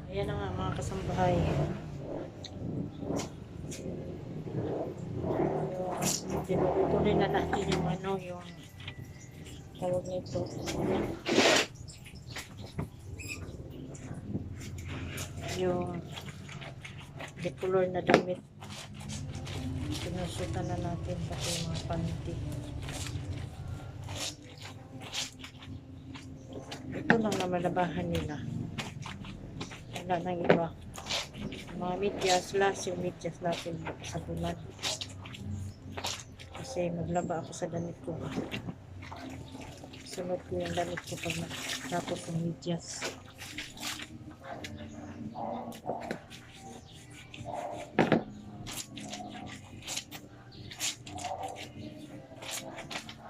Ayan na nga mga kasambahay. Tinutuloy na natin yung yung tawag nito. Yung decolor na damit. Sinusutan na natin pati yung mga panty. Ito lang naman labahan nila. Wala nang iba. Mga medyas, last yung medyas natin sa bulan. Kasi maglaba ako sa damit ko. Sunod ko yung damit ko pag tapos yung medyas.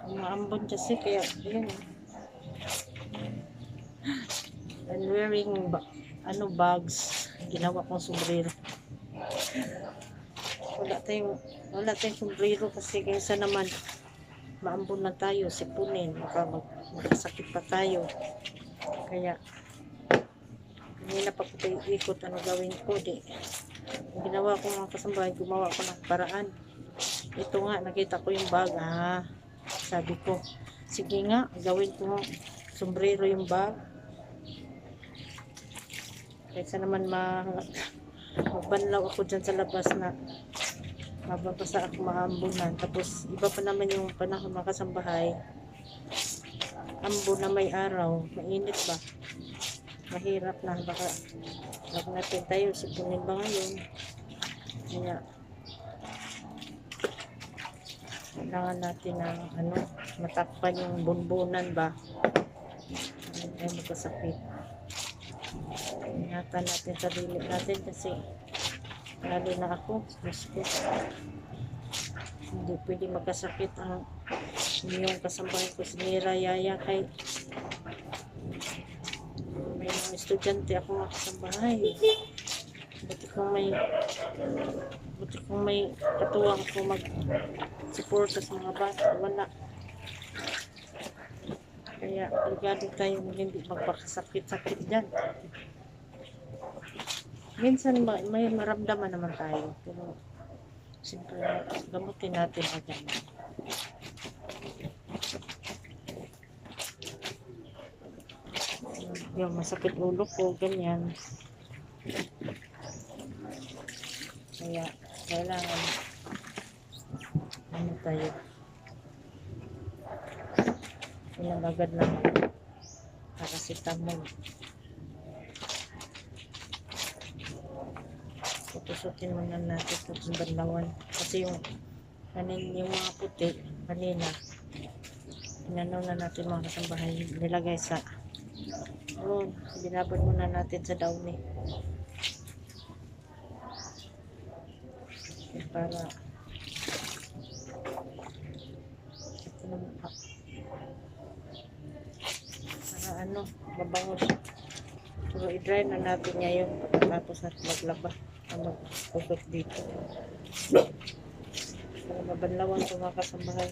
Umaambon kasi kaya yun. I'm wearing bags. Ginawa kong sombrero. Wala tayong sombrero kasi kaysa naman maambon na tayo, sipunin, makasakit pa tayo. Kaya kanina pa ko tayo ikot, ano gawin ko, ginawa ko mga kasambahay, gumawa ko ng paraan. Ito nga, nakita ko yung bag, sabi ko, sige nga, gawin ko sombrero yung bag. Kaysa naman magbanlaw ako dyan sa labas na mababasa ako, maambunan. Tapos iba pa naman yung panahon mga kasambahay, ambon na may araw, mainit ba, mahirap na, baka wag natin tayo sipunin ba ngayon. Kaya kailangan natin ng matakpan yung bunbunan ba, ay magkasakit. Ingatan natin sarili natin kasi lalo na ako, gusto hindi pwede magkasakit ang yung kasambahay ko, sinira yaya, kay may mga estudyante ako mga kasambahay. Buti kung may katuwang ko mag-support sa mga bata, wala. Kaya ligado tayo hindi magpakasakit-sakit dyan. Minsan may maramdaman naman tayo, pero siyempre gamutin natin agad. Yung masakit ulo ko, ganyan. Kaya kailangan tayo inagagad lang paracetamol. Tutusutin muna natin itong banlawan kasi yung mga puti kanina inano na natin mga kasambahay, nilagay sa binabad muna natin sa downy para mabango siya. So i-dry na natin ngayon pagkatapos natin maglaba magpusot dito para mabanlawan ito mga kasambahay.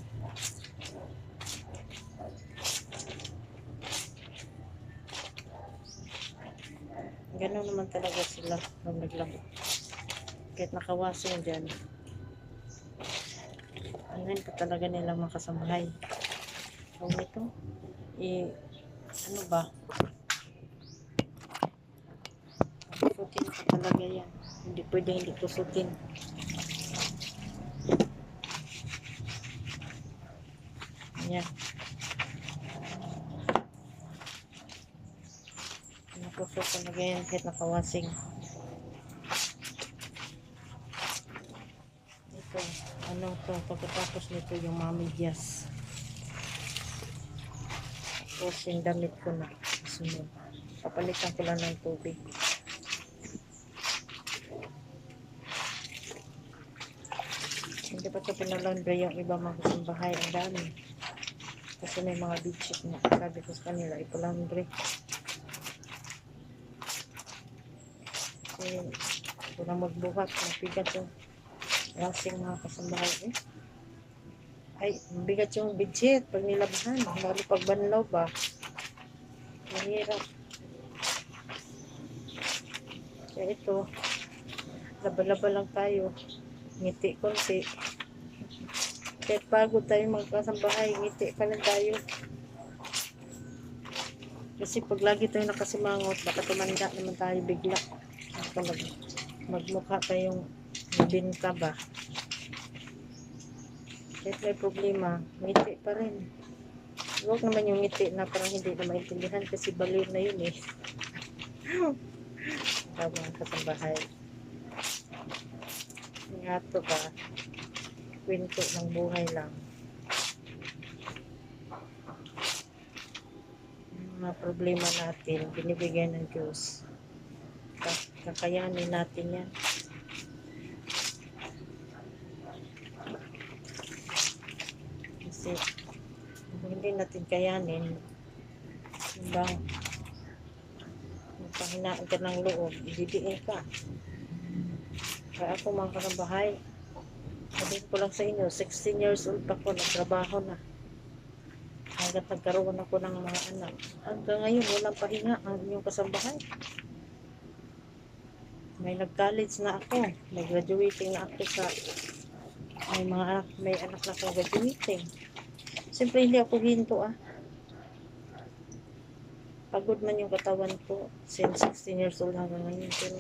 Ganun naman talaga sila pag naglaba, kahit nakawasing dyan, anuhin pa talaga nila mga kasambahay. Kung ito tusutin pa talaga yan, hindi pwede hindi tusutin. Ayan, nakusot talaga yan kahit nakawasing. Ito, pagkatapos nito yung mga medyas, tapos yung damit ko na sunod, papalitan ko lang ng tubig. Hindi pa ito pinalaundry yung iba mga kasambahay, ang dami kasi may mga bedsheet na sabi ko sa kanila ipalaundry kasi walang magbuhat, mabigat yung lasing mga kasambahay ay mabigat yung bedsheet pag nilabahan, lalo pag banlaw ba, mahirap. Kaya ito, laba-laba lang tayo. Ngiti konti. Kahit pagod tayo mga kasambahay, ngiti pa lang tayo. Kasi pag lagi tayo nakasimangot, baka tumanda naman tayo bigla. Baka magmukha tayong nabinta ba. Kahit may problema, ngiti pa rin. Huwag naman yung ngiti na parang hindi na maintindihan kasi baliw na yun eh. Mga kasambahay. Nga to ba, kwento ng buhay lang. Mga problema natin, binibigyan ng Diyos. Kakayanin natin yan. Kasi kung hindi natin kayanin, bang magpahinaan ka ng loob, ididiin ka. Kaya ako mga kasambahay, sabihin ko lang sa inyo, 16 years old pa ko, nagtrabaho na. Hanggat nagkaroon ako ng mga anak. Hanggang ngayon, walang pahinga ang inyong kasambahay. May nag-college na ako. May graduating na ako sa... May anak na akong graduating. Siyempre, hindi ako hinto Pagod man yung katawan ko. Since 16 years old hanggang ngayon. Pero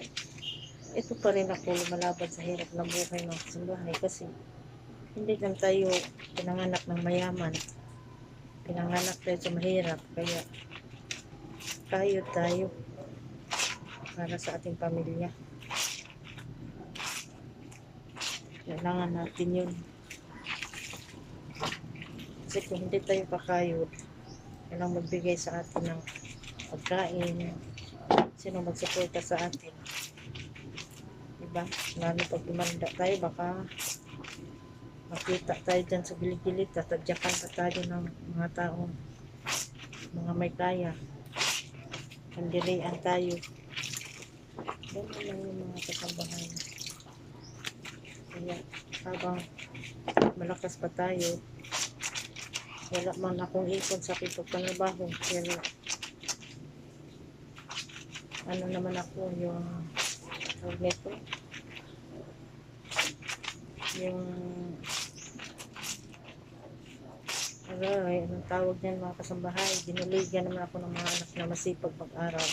ito pa rin ako lumalaban sa hirap ng buhay mga kasambahay. Kasi hindi lang tayo pinanganak ng mayaman. Pinanganak tayo sa mahirap. Kaya tayo para sa ating pamilya. Kailangan natin yun. Kasi kung hindi tayo kakayod, kailangan magbigay sa atin ng pagkain. Sino magsuporta sa atin? Diba? Lalo pag tumanda tayo, baka makita tayo dyan sa gilid-gilid, tatadyakan pa tayo ng mga taong mga may kaya. Pandirian tayo. Ganun lang yung mga kasambahay. Kaya habang malakas pa tayo, wala man akong ipon sa aking pagpangabaho. Pero ano naman ako yung nito, yung anong tawag niyan mga kasambahay, dinuligan naman ako ng mga anak na masipag mag-aral.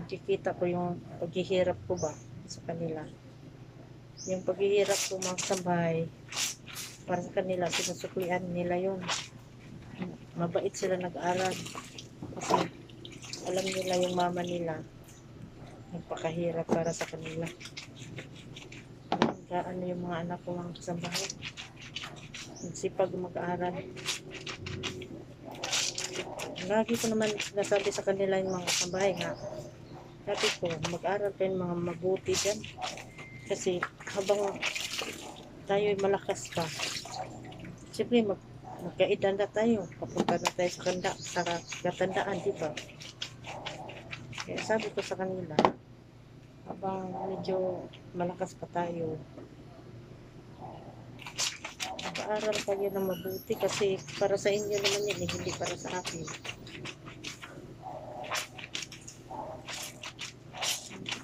Nakikita ko yung paghihirap ko ba sa kanila. Yung paghihirap ko mga kasambahay para sa kanila, sinusuklian nila yun. Mabait sila nag-aral kasi alam nila yung mama nila nagpakahirap para sa kanila. Ano yung mga anak ko mga kasambahay, nagsipag mag-aaral. Lagi ko naman nasabi sa kanila yung mga kasambahay nga, sabi ko mag-aral kayo mga mabuti dyan kasi habang tayo'y malakas pa, siyempre magkaedad na tayo, papunta na tayo sa katandaan, diba? Kaya sabi ko sa kanila, habang medyo malakas pa tayo, mag-aaral kayo ng mabuti kasi para sa inyo naman yun, hindi para sa akin.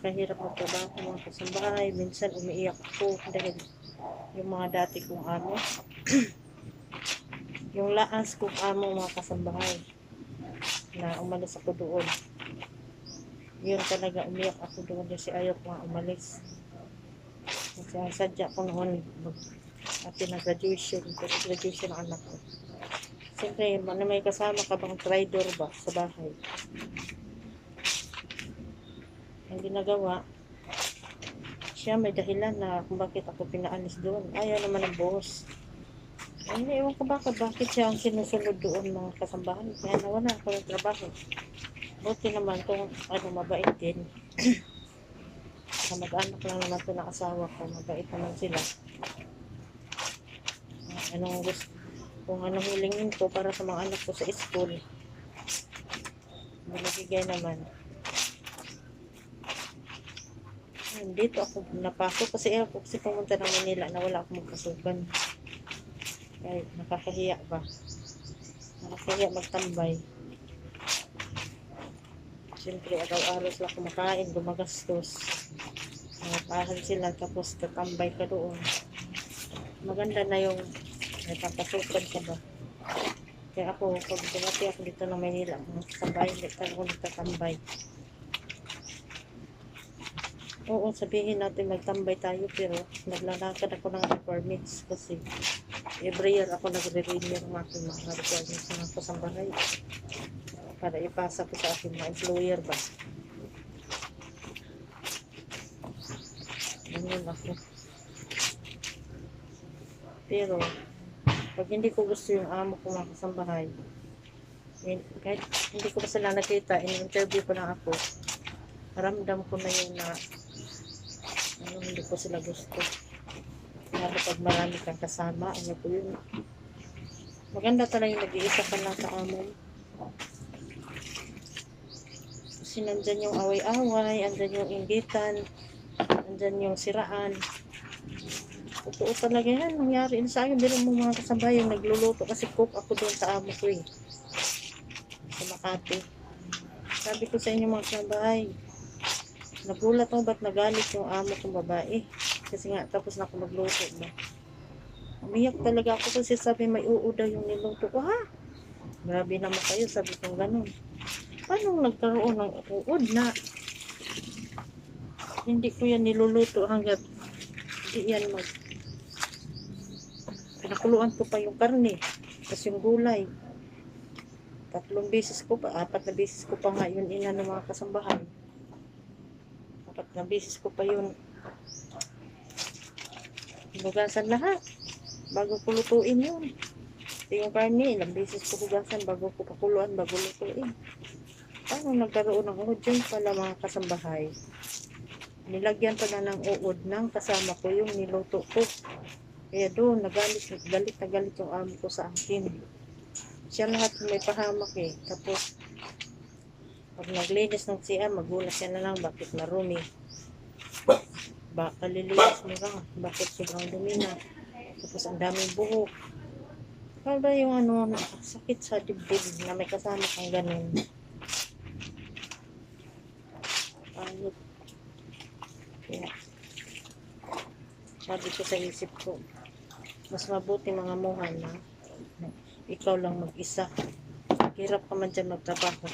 Kahirap magtrabaho mga kasambahay, minsan umiiyak ako dahil yung mga dati kong amo yung laas kong amo mga kasambahay na umalis ako doon, yun talaga umiyak ako doon kasi ayaw ko nga umalis. Kasi sadya ko noon atin na graduation kasi graduation ng anak ko. Siyempre may kasama ka bang trader ba sa bahay? Ang ginagawa siya, may dahilan na kung bakit ako pinaalis doon. Ayaw naman ng boss. Ay, ewan ko bakit siya ang sinusunod doon mga kasambahan. Kaya nawala ako ng trabaho. Buti naman kung mabait din. Mag-anak lang naman ito ng asawa ko. Mabait naman sila. Kung anong hilingin ko para sa mga anak ko sa school, binibigay naman. Dito ako napasok kasi ako pumunta ng Manila na wala akong magpasukan. Kaya nakakahiya ba? Nakakahiya magtambay. Siyempre, araw-araw sila kumakain, gumagastos. Pahal sila, tapos tatambay ka doon. Maganda na yung may papasukan ka ba. Kaya ako, pag dumati ako dito ng Manila, sa bahay, hindi ako nagtatambay. Oo, sabihin natin magtambay tayo, pero naglalakad ako ng requirements kasi every year ako nagre-renew ng aking mga requirements ng ako sa bahay para ipasa ko sa aking mga employer ba. Ganyan ako. Pero, pag hindi ko gusto yung amo ko mga kasambahay, kahit hindi ko pa sila nakita, in-interview ko na ako, ramdam ko na yun na hindi ko sila gusto. Lalo pag marami kang kasama, ano po yun. Maganda talaga yung nag-iisa ka lang sa amo. Kasi nandyan yung away-away, andyan yung inggitan, andyan yung siraan. Totoo talaga yan, nangyari sa akin. Pero mga kasabay yung nagluluto kasi cook ako doon sa amo ko sa Makati. Sabi ko sa inyo mga kasabay, nagulat ako ba't nagalit yung amo kong babae. Kasi nga, tapos na ako magluto ba. Umiyak talaga ako kasi sabi may uuda yung niluto ko. Ha? Grabe naman kayo, sabi kong ganun. Paano nagkaroon ng uod na hindi ko yan niluluto hanggat hindi yan pinakuluan ko pa yung karne. Tapos yung gulay. 3 beses ko pa, 4 na beses ko pa nga yun ng mga kasambahay. 4 na beses ko pa yun hugasan lahat bago ko lutuin yun. Yung karne, ilang beses ko hugasan bago ko pakuluan, bago lutuin. Paano nagkaroon ng uod yun pala mga kasambahay? Nilagyan pala ng uod ng kasama ko yung niluto ko. Kaya doon, galit na galit yung amo ko sa akin. Siya lahat may pahamak Tapos, pag naglinis ng siya, magulat siya na lang bakit marumi. Baka lilinis mo lang, bakit sobrang dumi na. Tapos ang daming buhok. Kaya ba yung sakit sa dibdib na may kasama kang ganun? Ayot. Kaya, sabi ko sa isip ko, mas mabuti mga muhan na ikaw lang mag-isa. Hirap ka man dyan magtrabaho.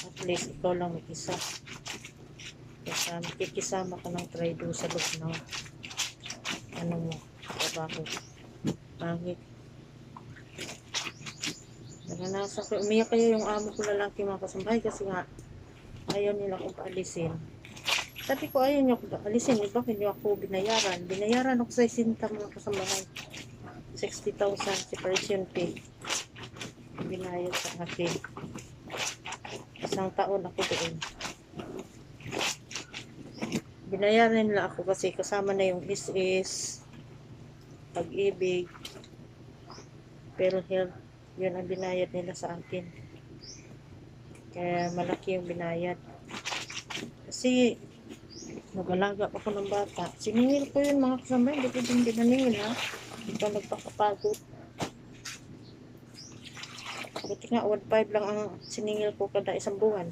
At least ikaw lang mag-isa. Kaya makikisama ka ng traido sa loob ng trabaho. Pangit. Naranasan ko, umiyak kayo yung amo ko lalaki mga kasambahay kasi nga ayaw nila akong paalisin. Sabi ko ayaw niyo ako paalisin, bakit niyo ako binayaran? Binayaran ako sa isinta mga kasambahay. 60,000 separation pay. Binayad sa akin. 1 taon ako doon. Binayaran nila ako kasi kasama na yung SS, Pag-ibig, pero health, yun ang binayad nila sa akin. Kaya malaki yung binayad. Kasi nag-alaga ako ng bata. Siningil ko yun mga kasama, hindi ko din binaningil ha. Ikaw nagpakapagod. Buti nga 1.5 lang ang siningil ko kada isang buwan.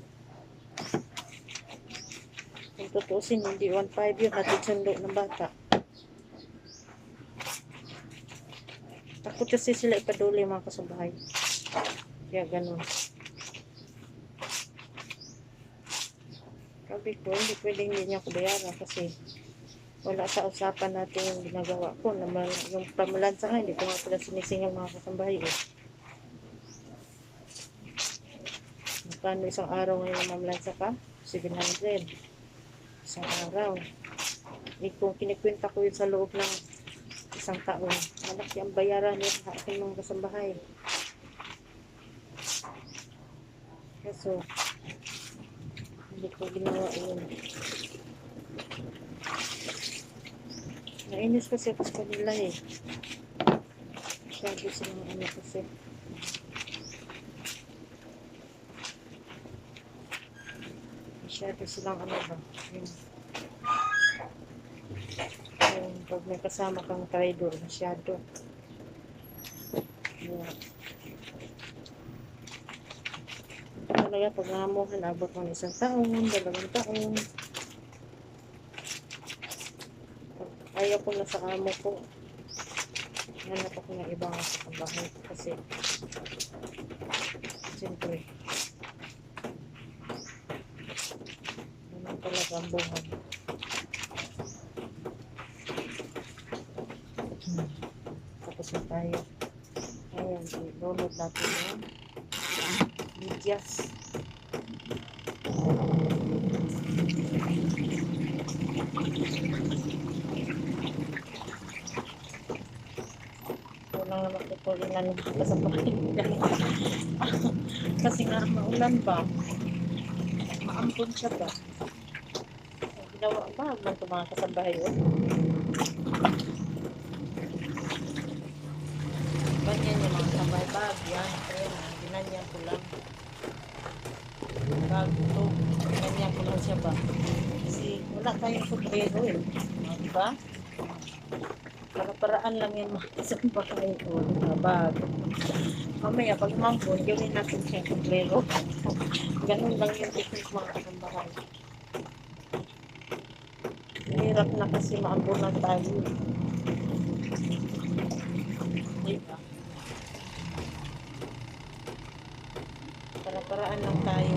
Kung tutusin, hindi 1.5 yun, hatid sundo ng bata. Takot kasi sila ipaduli mga kasambahay. Kaya ganun. Sabi ko, hindi pwedeng hindi niya ako bayaran kasi wala sa usapan natin yung ginagawa ko. Yung pamalansa nga, hindi ko nga pala sinisingal mga kasambahay Magkano isang araw ngayon mamalansa ka? 700. Isang araw. Kung kinikwenta ko yun sa loob ng 1 taon, malaki ang bayaran nila sa aking mga kasambahay. Kaso, hindi ko ginawa yun. Nainis kasi ako sa kanila Sabi silang kasi. Masyado silang ba? Yung pag may kasama kang traidor, masyado. talaga pag nangamuhan, abot mo ng 1 taon, 2 taon. Ayaw ko na sa amo ko. Hanap ako ng ibang kabahay kasi siyempre naman talaga ang buhay. Tapos na tayo. Ayan, i-download natin yung medyas. Walang naman tutulinan dito sa pakinggan. Kasi nga maulan ba? Maampun siya ba? Ginawa ba? Man ito mga kasambahay yun? Ganyan yung mga kasambahay bag. Yan. Ayan. Ginanyan ko lang. Bag ito. Ginanyan ko lang siya ba? Kasi wala tayong sombrero eh. Diba? Para-paraan lang yung mga kasambahay ko. Diba? Bag. Mamaya pag mampun, gawin natin siya sombrero. Ganun lang yung technique mga kasambahay. Hirap na kasi maambunan tayo. Diba? Para-paraan lang tayo.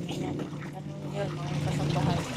Ayan. Ano yun, mga kasambahay.